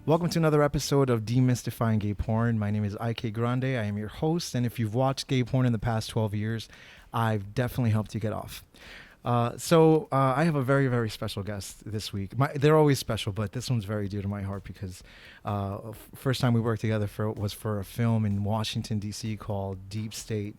Welcome to another episode of Demystifying Gay Porn. My name is IK Grande. I am your host, and if you've watched gay porn in the past 12 years, I've definitely helped you get off. I have a very, very special guest this week. They're always special, but this one's very dear to my heart because first time we worked together was for a film in Washington, D.C. called Deep State.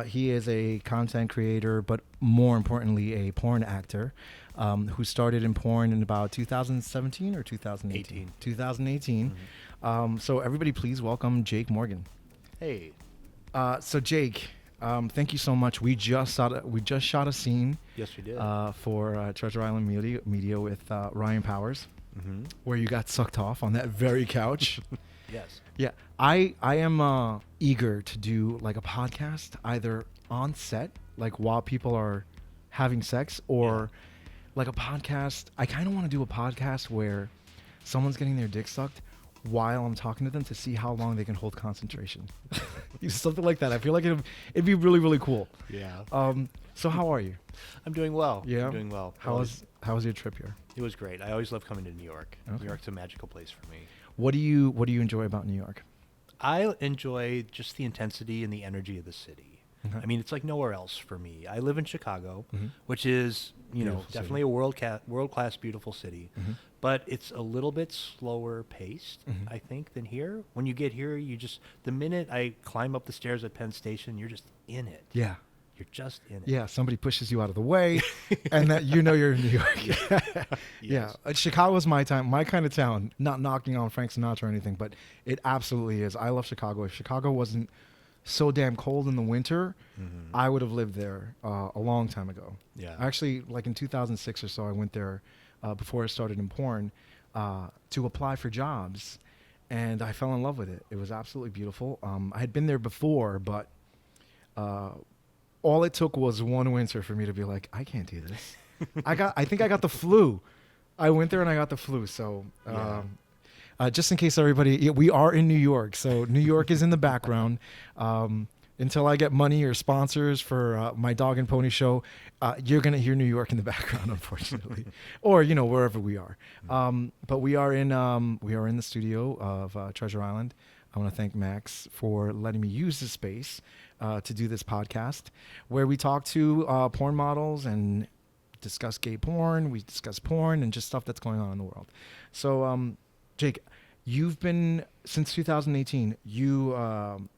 He is a content creator, but more importantly, a porn actor who started in porn in about 2017 or 2018? 2018. Mm-hmm. So everybody please welcome Jake Morgan. Hey. So Jake, thank you so much. We just shot a scene. Yes, we did. For Treasure Island Media with Ryan Powers, Mm-hmm. where you got sucked off on that very couch. Yes. Yeah, I am eager to do like a podcast either on set, like while people are having sex, or like a podcast. I kind of want to do a podcast where someone's getting their dick sucked while I'm talking to them to see how long they can hold concentration. Something like that. I feel like it'd be really, really cool. Yeah. So how are you? I'm doing well. Yeah? I'm doing well. How was your trip here? It was great. I always love coming to New York. Okay. New York's a magical place for me. What do you enjoy about New York? I enjoy just the intensity and the energy of the city. Okay. I mean, it's like nowhere else for me. I live in Chicago, Mhm. which is, Beautiful definitely city. a world-class beautiful city. Mhm. But it's a little bit slower paced, Mhm. I think, than here. When you get here, the minute I climb up the stairs at Penn Station, you're just in it. Yeah. You're just in it. Yeah, somebody pushes you out of the way, and that you're in New York. Yeah, Yes. Chicago's my kind of town. Not knocking on Frank Sinatra or anything, but it absolutely is. I love Chicago. If Chicago wasn't so damn cold in the winter, Mhm. I would have lived there a long time ago. Yeah. Actually, like in 2006 or so, I went there before I started in porn to apply for jobs, and I fell in love with it. It was absolutely beautiful. I had been there before, but all it took was one winter for me to be like, I can't do this. I think I got the flu. I went there and I got the flu. So Yeah. just in case everybody, we are in New York. So New York is in the background. Until I get money or sponsors for my dog and pony show, you're going to hear New York in the background, unfortunately, or, wherever we are. But we are in the studio of Treasure Island. I want to thank Max for letting me use the space to do this podcast, where we talk to porn models and discuss gay porn. We discuss porn and just stuff that's going on in the world. So, Jake, you've been since 2018.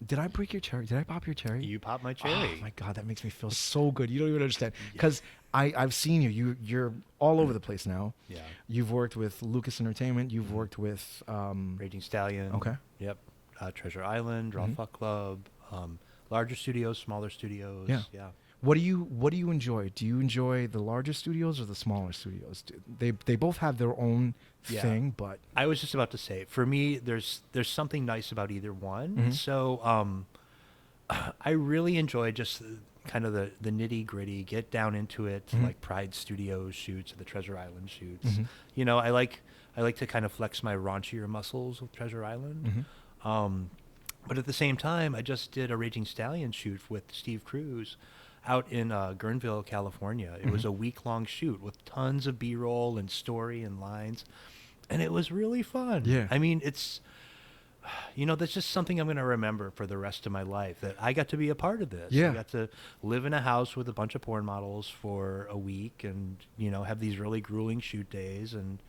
Did I break your cherry? Did I pop your cherry? You popped my cherry. Oh my God, that makes me feel so good. You don't even understand, because I've seen you. You're all over the place now. Yeah. You've worked with Lucas Entertainment. You've worked with Raging Stallion. Okay. Yep. Treasure Island, Raw Mhm. Fuck Club, larger studios, smaller studios. Yeah. Yeah. What do you enjoy? Do you enjoy the larger studios or the smaller studios? They both have their own Yeah. thing, but I was just about to say, for me, there's something nice about either one. Mhm. So I really enjoy just kind of the nitty gritty, get down into it, Mhm. like Pride Studios shoots or the Treasure Island shoots. Mhm. I like to kind of flex my raunchier muscles with Treasure Island. Mhm. But at the same time, I just did a Raging Stallion shoot with Steve Cruz out in Guerneville, California. It was a week-long shoot with tons of B-roll and story and lines, and it was really fun. Yeah. I mean, it's, that's just something I'm going to remember for the rest of my life, that I got to be a part of this. Yeah. I got to live in a house with a bunch of porn models for a week and, have these really grueling shoot days. And,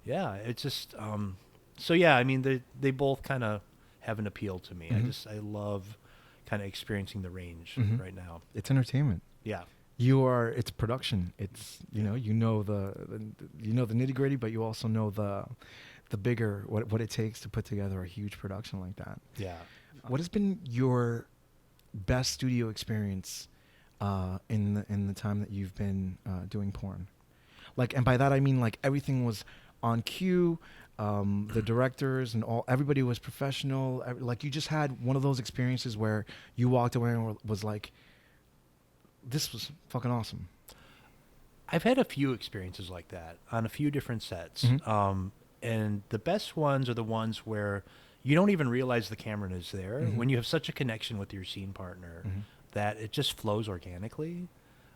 yeah, it's just, I mean, they both kind of have an appeal to me. Mhm. I love kind of experiencing the range Mhm. right now. it's entertainment. Yeah. It's production. It's the nitty gritty, but you also know the bigger what it takes to put together a huge production like that. Yeah. What has been your best studio experience in the time that you've been doing porn? Like, and by that I mean like everything was on cue. The directors and everybody was professional. Like, you just had one of those experiences where you walked away and was like, this was fucking awesome. I've had a few experiences like that on a few different sets. Mhm. And the best ones are the ones where you don't even realize the camera is there, Mhm. when you have such a connection with your scene partner Mhm. that it just flows organically.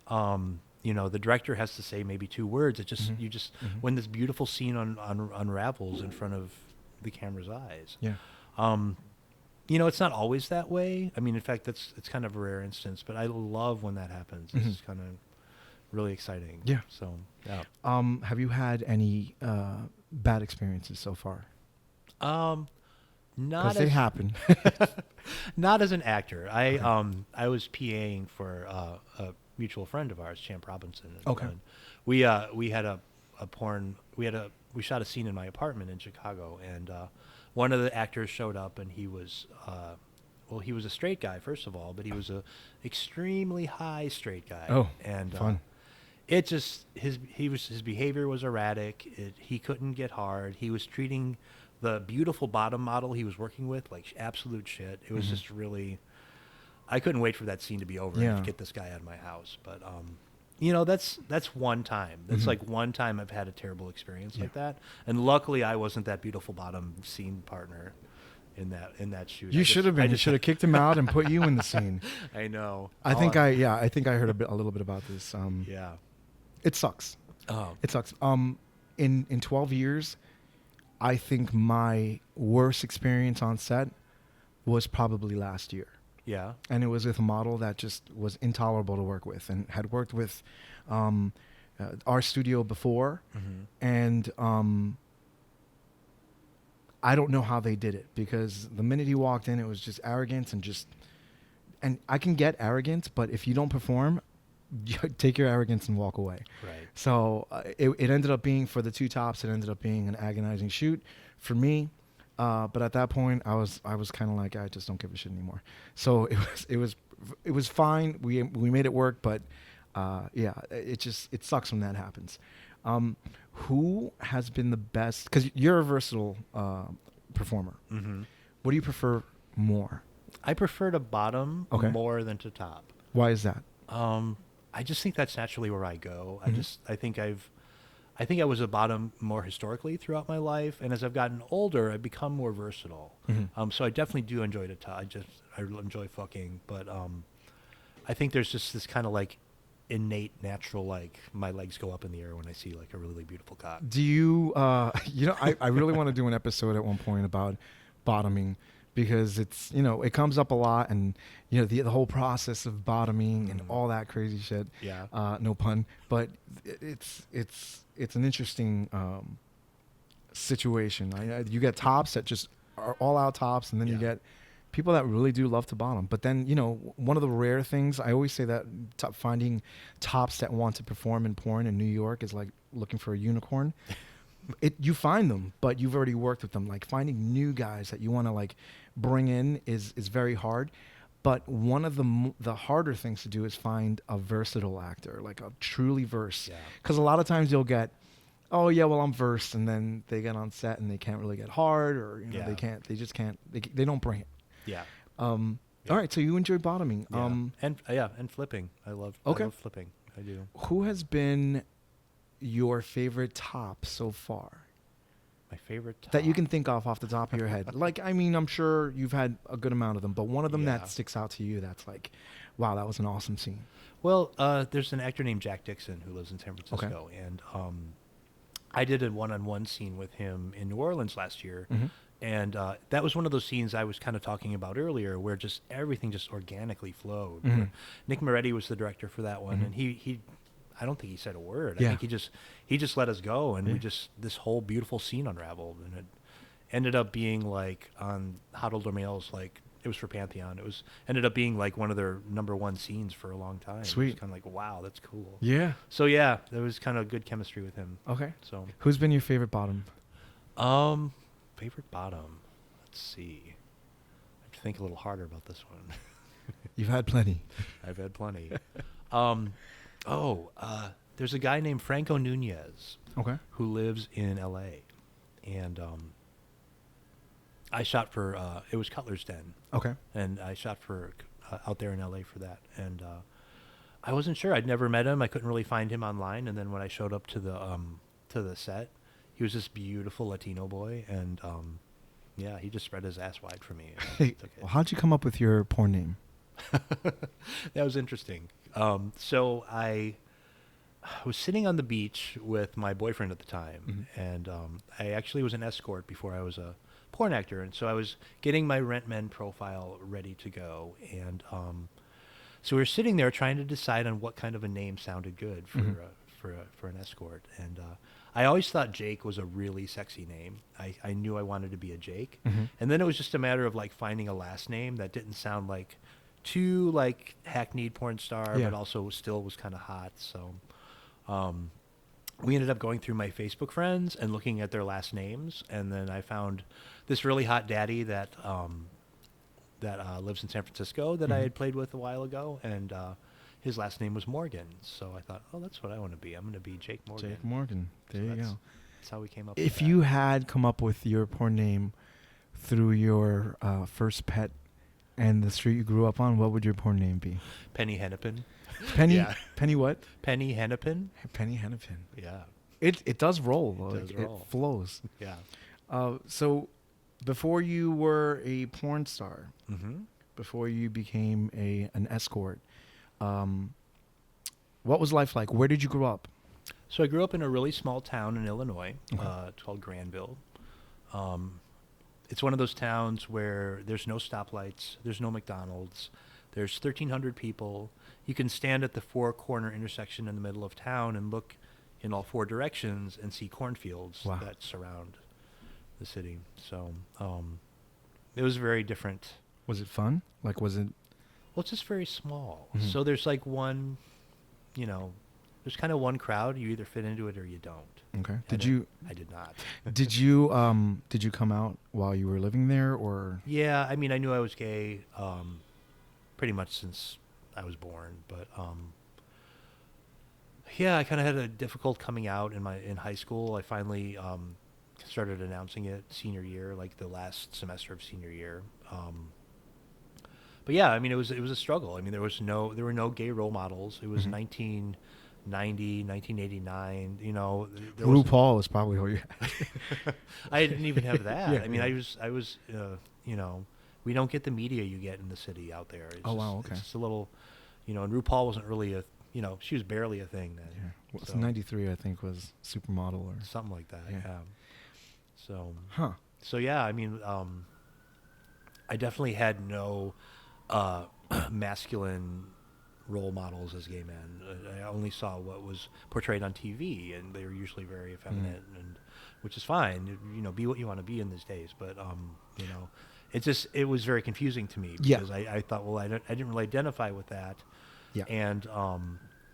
The director has to say maybe two words. It just, Mhm. you just, Mhm. when this beautiful scene unravels in front of, the camera's eyes. Yeah. It's not always that way. I mean, in fact, it's kind of a rare instance, but I love when that happens. It's kind of really exciting. Yeah. So, yeah. Have you had any bad experiences so far? Not Because they as happen. not as an actor. I was PAing for a mutual friend of ours, Champ Robinson. Okay. And we had we shot a scene in my apartment in Chicago, and one of the actors showed up, and he was he was a straight guy first of all, but he was a extremely high straight guy. Oh, and fun. it just his behavior was erratic. He couldn't get hard. He was treating the beautiful bottom model he was working with like absolute shit. It was just really, I couldn't wait for that scene to be over and to get this guy out of my house. But that's one time. That's like one time I've had a terrible experience like that. And luckily I wasn't that beautiful bottom scene partner in that shoot. You should have been. You should have kicked him out and put you in the scene. I know. I think I heard a little bit about this. Yeah. It sucks. Oh. It sucks. In 12 years, I think my worst experience on set was probably last year. Yeah. And it was with a model that just was intolerable to work with, and had worked with our studio before. And I don't know how they did it, because the minute he walked in, it was just arrogance and I can get arrogance, but if you don't perform, take your arrogance and walk away. Right. So it ended up being, for the two tops, it ended up being an agonizing shoot for me. But at that point, I was kind of like, I just don't give a shit anymore. So it was fine. We made it work, but it sucks when that happens. Who has been the best? Because you're a versatile performer. What do you prefer more? I prefer to bottom more than to top. Why is that? I just think that's naturally where I go. I think I was a bottom more historically throughout my life, and as I've gotten older, I've become more versatile. So I definitely do enjoy the top. I enjoy fucking, but I think there's just this kind of like innate, natural, like my legs go up in the air when I see like a really beautiful cock. Do you? I really want to do an episode at one point about bottoming, because it's, it comes up a lot, and the whole process of bottoming and all that crazy shit. Yeah. No pun, but it's an interesting situation. You get tops that just are all out tops, and then you get people that really do love to bottom. But then, one of the rare things, I always say that finding tops that want to perform in porn in New York is like looking for a unicorn. You find them, but you've already worked with them. Like, finding new guys that you want to like bring in is very hard. But one of the harder things to do is find a versatile actor, like a truly versed. Because a lot of times you'll get, oh yeah, well I'm versed, and then they get on set and they can't really get hard, or they don't bring it. Yeah. All right, so you enjoy bottoming. Yeah. And flipping. I love flipping. I do. Who has been your favorite top so far? My favorite top that you can think off the top of your head. Like, I mean, I'm sure you've had a good amount of them, but one of them that sticks out to you that's like, wow, that was an awesome scene. Well, there's an actor named Jack Dixon who lives in San Francisco, and I did a one-on-one scene with him in New Orleans last year. And that was one of those scenes I was kind of talking about earlier, where just everything just organically flowed. Nick Moretti was the director for that one, and he I don't think he said a word. I think he just let us go, and this whole beautiful scene unraveled, and it ended up being like on Hot Older Males, like it was for Pantheon. Ended up being like one of their #1 scenes for a long time. Sweet. It was kind of like, wow, that's cool. Yeah. So yeah, there was kind of good chemistry with him. Okay. So who's been your favorite bottom? Favorite bottom. Let's see. I have to think a little harder about this one. You've had plenty. I've had plenty. There's a guy named Franco Nunez. Okay. Who lives in L.A. And I shot for it was Cutler's Den. Okay. And I shot for out there in L.A. for that, and I wasn't sure. I'd never met him. I couldn't really find him online, and then when I showed up to the set, he was this beautiful Latino boy, and he just spread his ass wide for me. Hey, well, how'd you come up with your porn name? That was interesting. So I was sitting on the beach with my boyfriend at the time, and I actually was an escort before I was porn actor, and so I was getting my Rent Men profile ready to go, and so we were sitting there trying to decide on what kind of a name sounded good for Mhm. for an escort, and I always thought Jake was a really sexy name. I knew I wanted to be a Jake, Mhm. and then it was just a matter of like finding a last name that didn't sound like too like hackneyed porn star, Yeah. but also still was kind of hot. So um, we ended up going through my Facebook friends and looking at their last names, and then I found this really hot daddy that lives in San Francisco that I Mhm. had played with a while ago, and his last name was Morgan. So I thought, oh, that's what I want to be. I'm going to be Jake Morgan. Jake Morgan. There So you that's, go. that's how we came up with If that. you had come up with your porn name through your first pet and the street you grew up on, what would your porn name be? Penny Hennepin. Penny. Yeah. Penny what? Penny Hennepin. Penny Hennepin. Yeah. It does roll though. It does roll. It flows. Yeah. So before you were a porn star, Mm-hmm. before you became an escort, what was life like? Where did you grow up? So I grew up in a really small town in Illinois. Okay. It's called Granville. It's one of those towns where there's no stoplights, there's no McDonald's, there's 1,300 people. You can stand at the four-corner intersection in the middle of town and look in all four directions and see cornfields Wow. that surround the city. So it was very different. Was it fun? Like, was it? Well, it's just very small. Mhm. So there's like one, there's kind of one crowd. You either fit into it or you don't. Okay. I Did didn't- you I did not. did you come out while you were living there, or? Yeah, I mean, I knew I was gay pretty much since I was born, but yeah, I kind of had a difficult coming out in high school. I finally started announcing it senior year, like the last semester of senior year. But yeah, I mean, it was a struggle. I mean, there were no gay role models. It was Mhm. 1990, 1989. There was RuPaul is probably who you. I didn't even have that. Yeah, I mean, yeah. I was, we don't get the media you get in the city out there. It's Oh, wow, It's okay. just a little, and RuPaul wasn't really she was barely a thing then. Yeah. Well, So, '93, I think, was Supermodel or. something like that. Yeah. Yeah. So, Huh. so yeah, I mean, I definitely had no masculine role models as gay men. I only saw what was portrayed on TV, and they were usually very effeminate, and which is fine. Be what you want to be in these days. But it was very confusing to me Yeah. because I thought, well, I didn't really identify with that, Yeah. and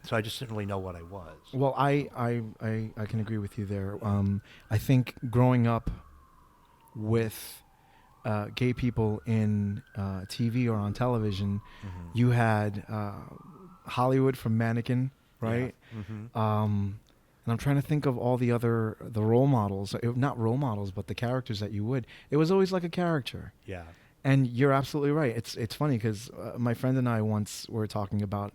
so I just didn't really know what I was. Well, I can agree with you there. I think growing up with gay people in TV or on television, Mhm. you had Hollywood from Mannequin, right? Yeah. Mhm. And I'm trying to think of all the role models, not role models, but the characters that you would. It was always like a character. Yeah. And you're absolutely right. It's funny because my friend and I once were talking about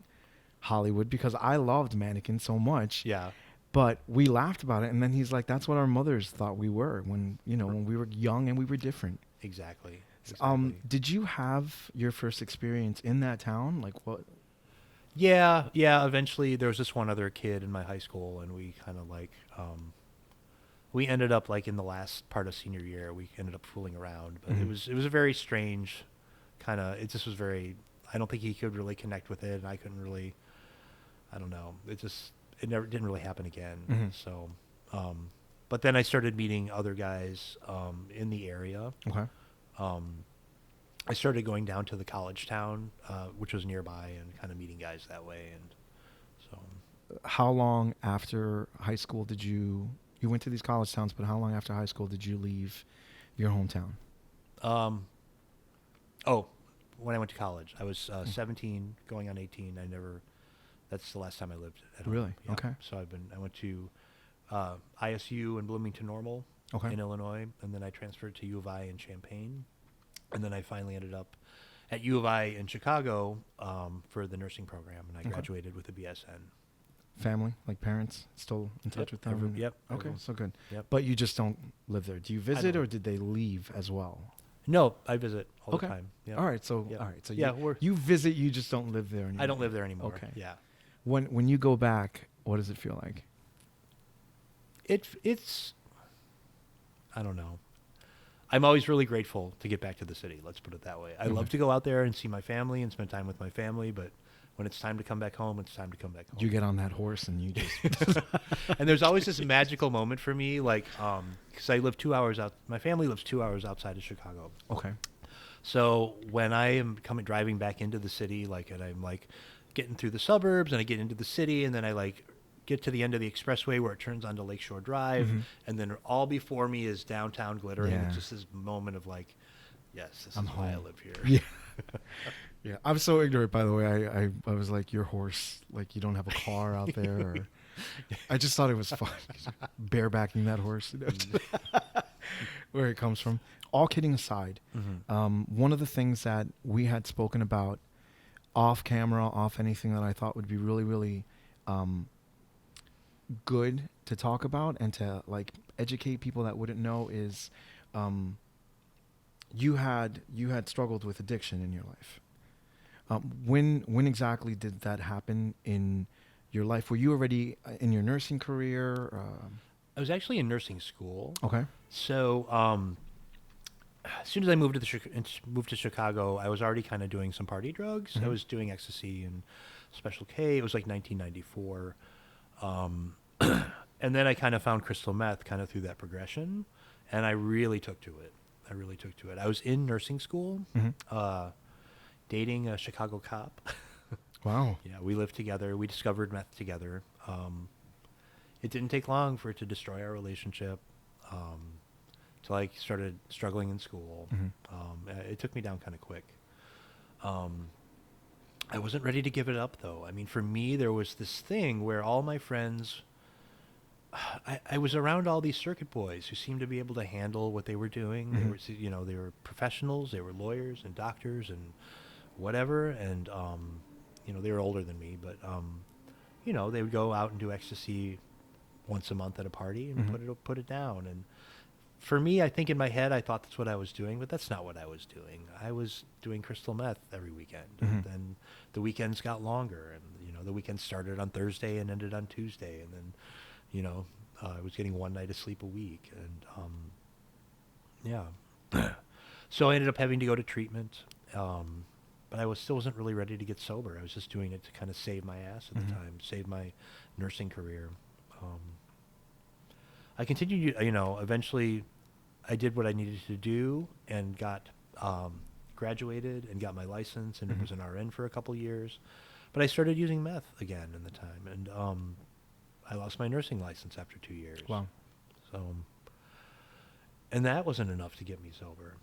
Hollywood because I loved Mannequin so much. Yeah. But we laughed about it, and then he's like, "That's what our mothers thought we were when we were young and we were different." Exactly. Exactly. Did you have your first experience in that town? Like what? Yeah. Eventually, there was this one other kid in my high school, and we kind of like, we ended up like in the last part of senior year, we ended up fooling around. But Mhm. it was a very strange kind of. It just was very. I don't think he could really connect with it, and I couldn't really. I don't know. It never didn't really happen again. Mhm. So, but then I started meeting other guys in the area. Okay. I started going down to the college town, which was nearby, and kind of meeting guys that way. And so, How long after high school did you went to these college towns? But how long after high school did you leave your hometown? when I went to college, I was 17, going on 18. That's the last time I lived at home. Really? Yeah. Okay. So I went to ISU in Bloomington Normal Okay. in Illinois, and then I transferred to U of I in Champaign, and then I finally ended up at U of I in Chicago for the nursing program, and I Okay. graduated with a BSN. Family, like parents, still in touch with them? Yep. Okay, everyone. so good. Yep. But you just don't live there. Do you visit, don't. or did they leave as well? No, I visit all Okay. the time. Yep. All right. So Yep. all right. So Yeah, you visit. You just don't live there anymore. I don't live there anymore. Okay. Yeah. When you go back, what does it feel like? It's I don't know. I'm always really grateful to get back to the city. Let's put it that way. I love to go out there and see my family and spend time with my family, but when it's time to come back home, it's time to come back home. You get on that horse and you just And there's always this magical moment for me, like, because I live 2 hours out. My family lives 2 hours outside of Chicago. okay. So when I am driving back into the city, like, and I'm like getting through the suburbs, and I get into the city, and then I like get to the end of the expressway where it turns onto Lakeshore Drive, and then all before me is downtown glittering. Yeah. It's just this moment of like, yes, this I'm is why I home. live here. Yeah. Yeah. I'm so ignorant, by the way. I was like, your horse, like you don't have a car out there. Or I just thought it was fun. Barebacking that horse. You know, where it comes from. All kidding aside, one of the things that we had spoken about off camera, off anything that I thought would be really, really good to talk about and to like educate people that wouldn't know is you had struggled with addiction in your life. When exactly did that happen in your life? Were you already in your nursing career? I was actually in nursing school. Okay. So as soon as I moved to Chicago, I was already kind of doing some party drugs. I was doing ecstasy and Special K. It was like 1994. And then I kind of found crystal meth kind of through that progression, and I really took to it. I was in nursing school, dating a Chicago cop. Wow. Yeah, we lived together. We discovered meth together. It didn't take long for it to destroy our relationship. Till I started struggling in school. It took me down kind of quick. I wasn't ready to give it up, though. I mean, for me, there was this thing where all my friends, I was around all these circuit boys who seemed to be able to handle what they were doing. They were professionals. They were lawyers and doctors and whatever. And, they were older than me, but, they would go out and do ecstasy once a month at a party and put it down. And for me, I think in my head, I thought that's what I was doing, but that's not what I was doing. I was doing crystal meth every weekend. And then the weekends got longer, and, the weekend started on Thursday and ended on Tuesday. And then, I was getting one night of sleep a week. And, so I ended up having to go to treatment. But I still wasn't really ready to get sober. I was just doing it to kind of save my ass at the time, save my nursing career. I continued, eventually I did what I needed to do and got graduated and got my license and was an RN for a couple years. But I started using meth again in the time, and I lost my nursing license after 2 years. Wow. So, and that wasn't enough to get me sober.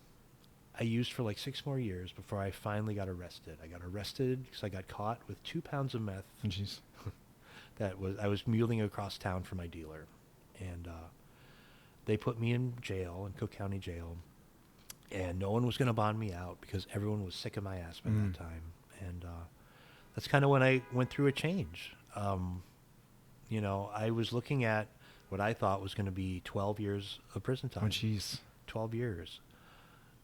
I used for like 6 more years before I finally got arrested. I got arrested because I got caught with 2 pounds of meth. Jeez. I was muling across town for my dealer. And they put me in jail, in Cook County Jail, and no one was going to bond me out because everyone was sick of my ass by that time. And that's kind of when I went through a change. I was looking at what I thought was going to be 12 years of prison time. Oh, jeez. 12 years.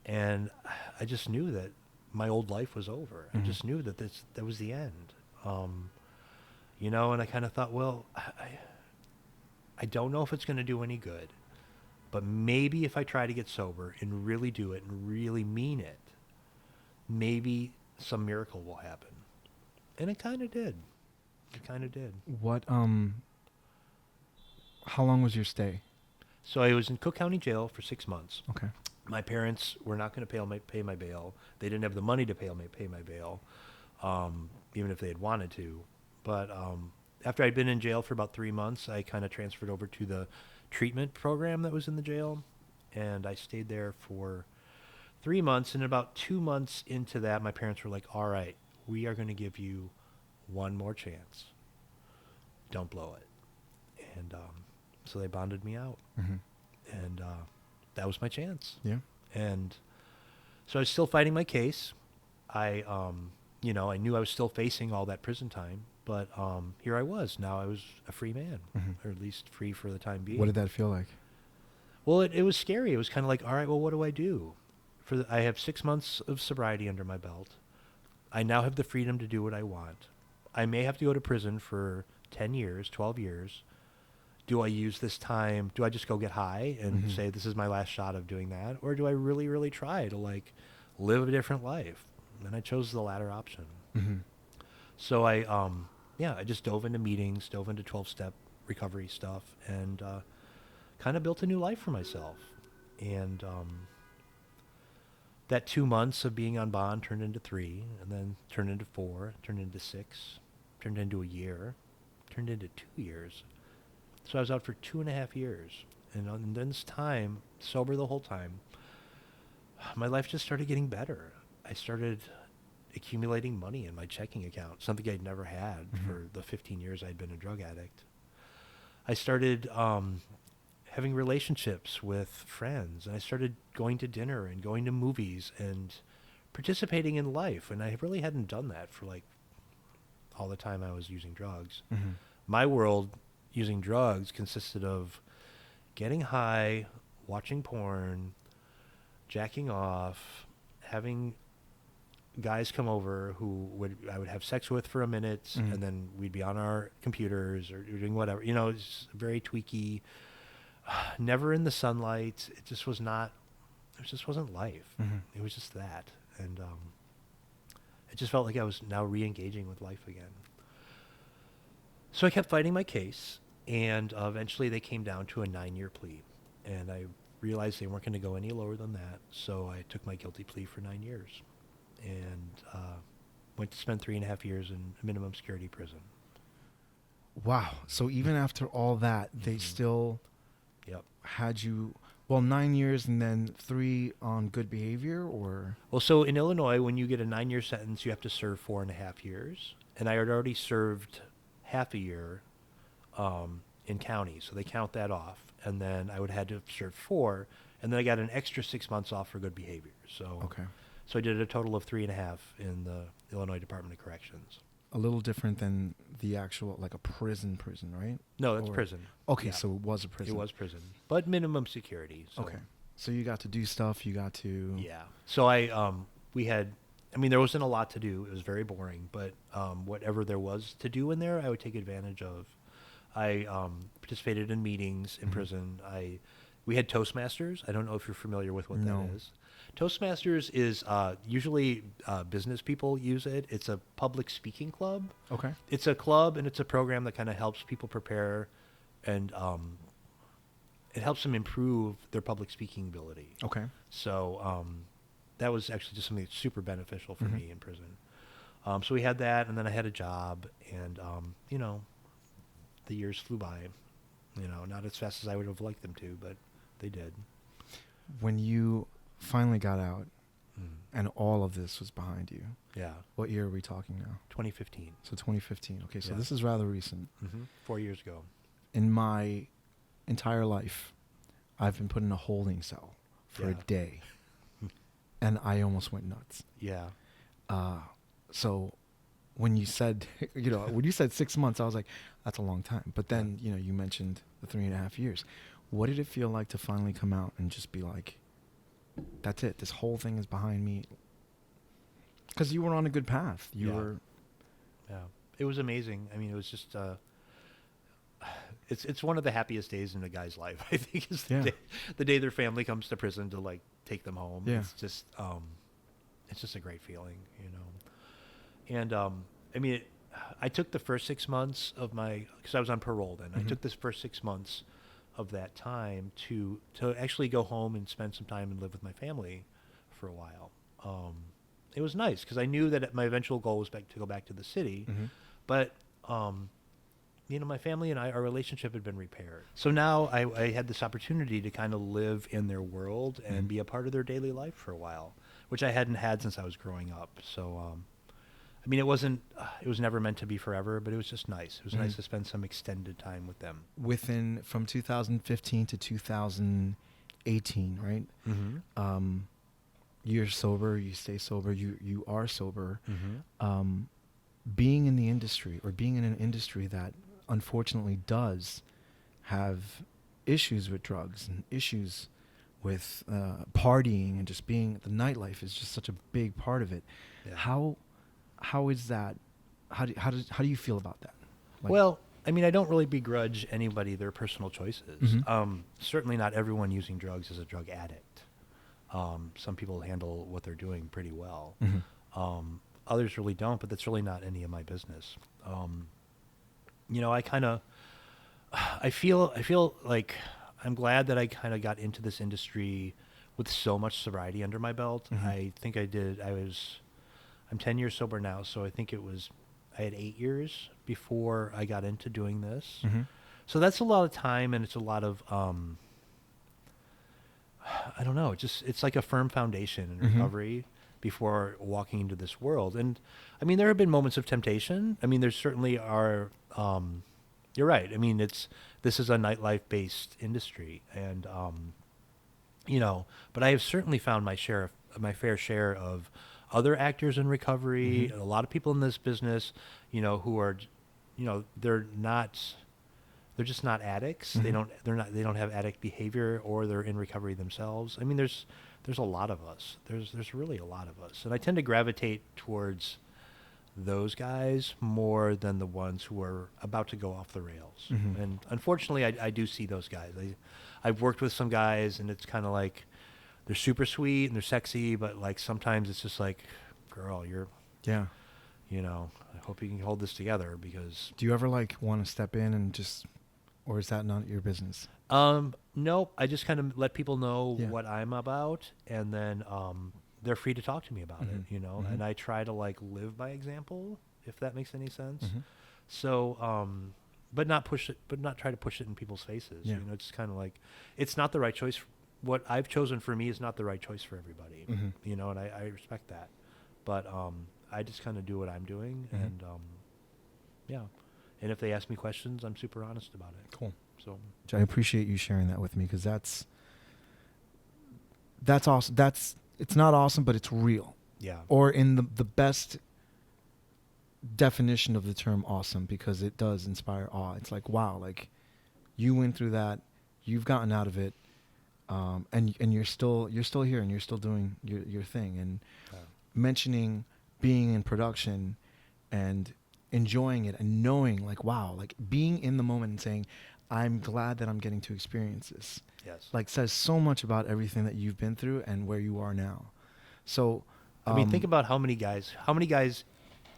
And I just knew that my old life was over. I just knew that that was the end. And I kind of thought, well, I don't know if it's going to do any good, but maybe if I try to get sober and really do it and really mean it, maybe some miracle will happen. And it kind of did. What, how long was your stay? So I was in Cook County Jail for 6 months. Okay. My parents were not going to pay my bail. They didn't have the money to pay my bail, even if they had wanted to. But after I'd been in jail for about 3 months, I kind of transferred over to the treatment program that was in the jail, and I stayed there for 3 months. And about 2 months into that, my parents were like, all right, we are going to give you one more chance. Don't blow it. And so they bonded me out. And that was my chance. Yeah. And so I was still fighting my case. I knew I was still facing all that prison time, but here I was. Now I was a free man, or at least free for the time being. What did that feel like? Well, it was scary. It was kind of like, all right, well, what do I do? I have 6 months of sobriety under my belt. I now have the freedom to do what I want. I may have to go to prison for 10 years, 12 years. do I use this time? Do I just go get high and say this is my last shot of doing that, or do I really, really try to like live a different life? And I chose the latter option. Mm-hmm. So I just dove into meetings, dove into 12-step recovery stuff, and kind of built a new life for myself. And that 2 months of being on bond turned into 3, and then turned into 4, turned into 6, turned into a year, turned into 2 years. So I was out for 2.5 years. And in this time, sober the whole time, my life just started getting better. I started accumulating money in my checking account, something I'd never had for the 15 years I'd been a drug addict. I started having relationships with friends, and I started going to dinner and going to movies and participating in life. And I really hadn't done that for like all the time I was using drugs. Mm-hmm. My world using drugs consisted of getting high, watching porn, jacking off, having guys come over who I would have sex with for a minute, and then we'd be on our computers or doing whatever. You know, it's very tweaky. Never in the sunlight. It just was not. It just wasn't life. It was just that, and it just felt like I was now re-engaging with life again. So I kept fighting my case, and eventually they came down to a 9-year plea, and I realized they weren't going to go any lower than that. So I took my guilty plea for 9 years, and went to spend 3.5 years in a minimum security prison. Wow. So even after all that, they still Yep. had you, well, 9 years and then 3 on good behavior, or? Well, so in Illinois, when you get a 9-year sentence, you have to serve 4.5 years. And I had already served half a year in county, so they count that off. And then I would have had to serve 4, and then I got an extra 6 months off for good behavior. So, Okay. so I did a total of 3.5 in the Illinois Department of Corrections. A little different than the actual, like a prison, right? No, that's Or- prison. Okay, Yeah. so it was a prison. It was prison, but minimum security. So. Okay. So you got to do stuff, you got to... Yeah. So there wasn't a lot to do. It was very boring, but whatever there was to do in there, I would take advantage of. I participated in meetings in prison. We had Toastmasters. I don't know if you're familiar with what No. that is. Toastmasters is usually business people use it. It's a public speaking club. Okay. It's a club, and it's a program that kind of helps people prepare, and it helps them improve their public speaking ability. Okay. So that was actually just something that's super beneficial for me in prison. So we had that, and then I had a job, and the years flew by. Not as fast as I would have liked them to, but they did. When you finally got out and all of this was behind you, Yeah, what year are we talking now? 2015. So 2015. Okay, so Yeah. this is rather recent. 4 years ago. In my entire life, I've been put in a holding cell for a Yeah. day, and I almost went nuts. Yeah. So when you said, when you said 6 months, I was like, that's a long time. But then, you mentioned the 3.5 years. What did it feel like to finally come out and just be like, that's it. This whole thing is behind me. Because you were on a good path. You Yeah. were. Yeah. It was amazing. I mean, it was just, it's one of the happiest days in a guy's life, I think, is the day their family comes to prison to like take them home. Yeah. It's just a great feeling, And, I took the first 6 months of because I was on parole then. I took this first 6 months of that time to actually go home and spend some time and live with my family for a while. It was nice because I knew that my eventual goal was to go back to the city, but my family and our relationship had been repaired. So now I had this opportunity to kind of live in their world and be a part of their daily life for a while, which I hadn't had since I was growing up. So, it was never meant to be forever, but it was just nice. It was nice to spend some extended time with them. From 2015 to 2018, right? You're sober, you stay sober, you are sober. Being in the industry, or being in an industry that unfortunately does have issues with drugs and issues with partying, and just being, the nightlife is just such a big part of it. Yeah. How is that? How do you feel about that? Well, I mean, I don't really begrudge anybody their personal choices. Certainly not everyone using drugs is a drug addict. Some people handle what they're doing pretty well. Others really don't, but that's really not any of my business. You know, I feel like I'm glad that I kind of got into this industry with so much sobriety under my belt. I think I'm 10 years sober now, so I think I had 8 years before I got into doing this. So that's a lot of time, and it's a lot of, I don't know, it's like a firm foundation in recovery before walking into this world. And I mean, there have been moments of temptation. I mean, there certainly are, you're right. I mean, this is a nightlife based industry, and, you know, but I have certainly found my fair share of other actors in recovery, a lot of people in this business, you know, who are, you know, they're just not addicts. They don't have addict behavior, or they're in recovery themselves. I mean, there's a lot of us. There's really a lot of us. And I tend to gravitate towards those guys more than the ones who are about to go off the rails. And unfortunately, I do see those guys. I've worked with some guys, and it's kind of like, they're super sweet and they're sexy, but like sometimes it's just like, girl, you know, I hope you can hold this together, because. Do you ever like want to step in and just, or is that not your business? Nope. I just kind of let people know what I'm about, and then they're free to talk to me about it, you know. And I try to like live by example, if that makes any sense. So, but not try to push it in people's faces. You know, it's kind of like, it's not the right choice. What I've chosen for me is not the right choice for everybody, you know, and I respect that. But I just kind of do what I'm doing, and yeah. And if they ask me questions, I'm super honest about it. Cool. So I appreciate you sharing that with me, because that's awesome. It's not awesome, but it's real. Yeah. Or in the best definition of the term awesome, because it does inspire awe. It's like, wow, like you went through that, you've gotten out of it. And you're still here, and you're still doing your thing, and mentioning being in production and enjoying it, and knowing like, wow, like being in the moment and saying, I'm glad that I'm getting to experience this. Yes. Like says so much about everything that you've been through and where you are now. So, I mean, think about how many guys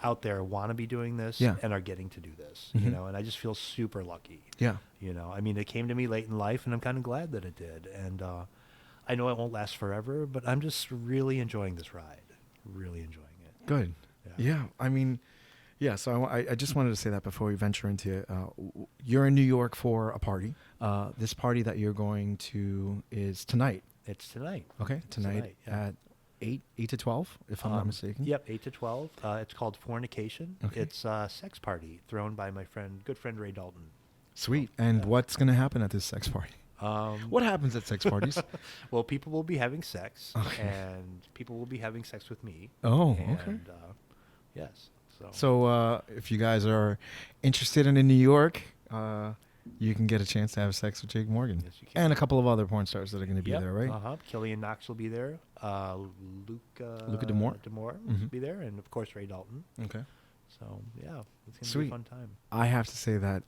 out there want to be doing this and are getting to do this, you know, and I just feel super lucky. Yeah. You know, I mean, it came to me late in life, and I'm kind of glad that it did. And I know it won't last forever, but I'm just really enjoying this ride, really enjoying it. Good. Yeah. I mean, yeah. So I just wanted to say that before we venture into it. You're in New York for a party. This party that you're going to is tonight. It's tonight. Okay. Tonight at 8 to 12, if I'm not mistaken. Yep, 8 to 12. It's called Fornication. Okay. It's a sex party thrown by my good friend Ray Dalton. Sweet. And what's going to happen at this sex party? What happens at sex parties? Well, people will be having sex, and people will be having sex with me. Oh, and, okay. Yes. So if you guys are interested in New York, you can get a chance to have sex with Jake Morgan. Yes, you can. And a couple of other porn stars that are going to be there, right? Killian Knox will be there. Luca Demore will be there, and of course Ray Dalton. Okay. So yeah, it's gonna be a fun time. I have to say that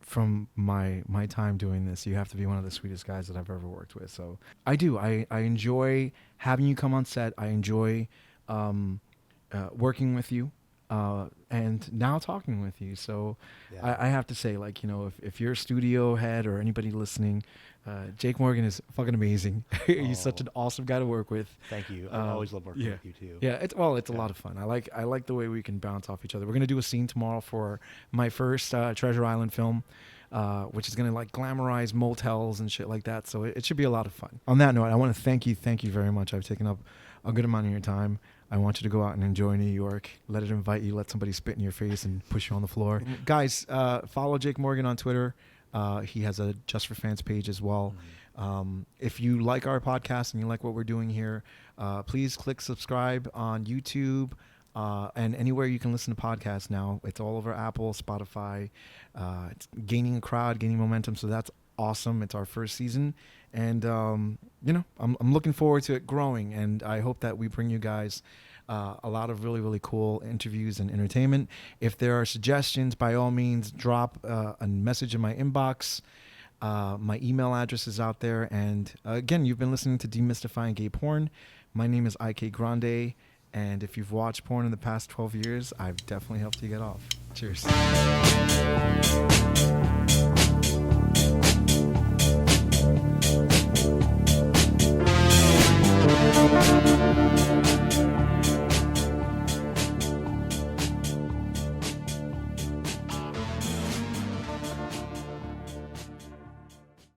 from my time doing this, you have to be one of the sweetest guys that I've ever worked with. So I do. I enjoy having you come on set. I enjoy working with you. And now talking with you. So I have to say, like, you know, if you're a studio head or anybody listening, Jake Morgan is fucking amazing. He's such an awesome guy to work with. Thank you. I always love working with you too. Yeah, it's a lot of fun. I like the way we can bounce off each other. We're going to do a scene tomorrow for my first Treasure Island film, which is going to like glamorize motels and shit like that. So it should be a lot of fun. On that note, I want to thank you very much. I've taken up a good amount of your time. I want you to go out and enjoy New York. Let it invite you. Let somebody spit in your face and push you on the floor. Guys, follow Jake Morgan on Twitter. He has a Just for Fans page as well. If you like our podcast and you like what we're doing here, please click subscribe on YouTube and anywhere you can listen to podcasts now. It's all over Apple, Spotify. It's gaining a crowd, gaining momentum. So that's awesome. It's our first season. And, you know, I'm looking forward to it growing. And I hope that we bring you guys A lot of really, really cool interviews and entertainment. If there are suggestions, by all means, drop a message in my inbox. My email address is out there. And again, you've been listening to Demystifying Gay Porn. My name is IK Grande. And if you've watched porn in the past 12 years, I've definitely helped you get off. Cheers.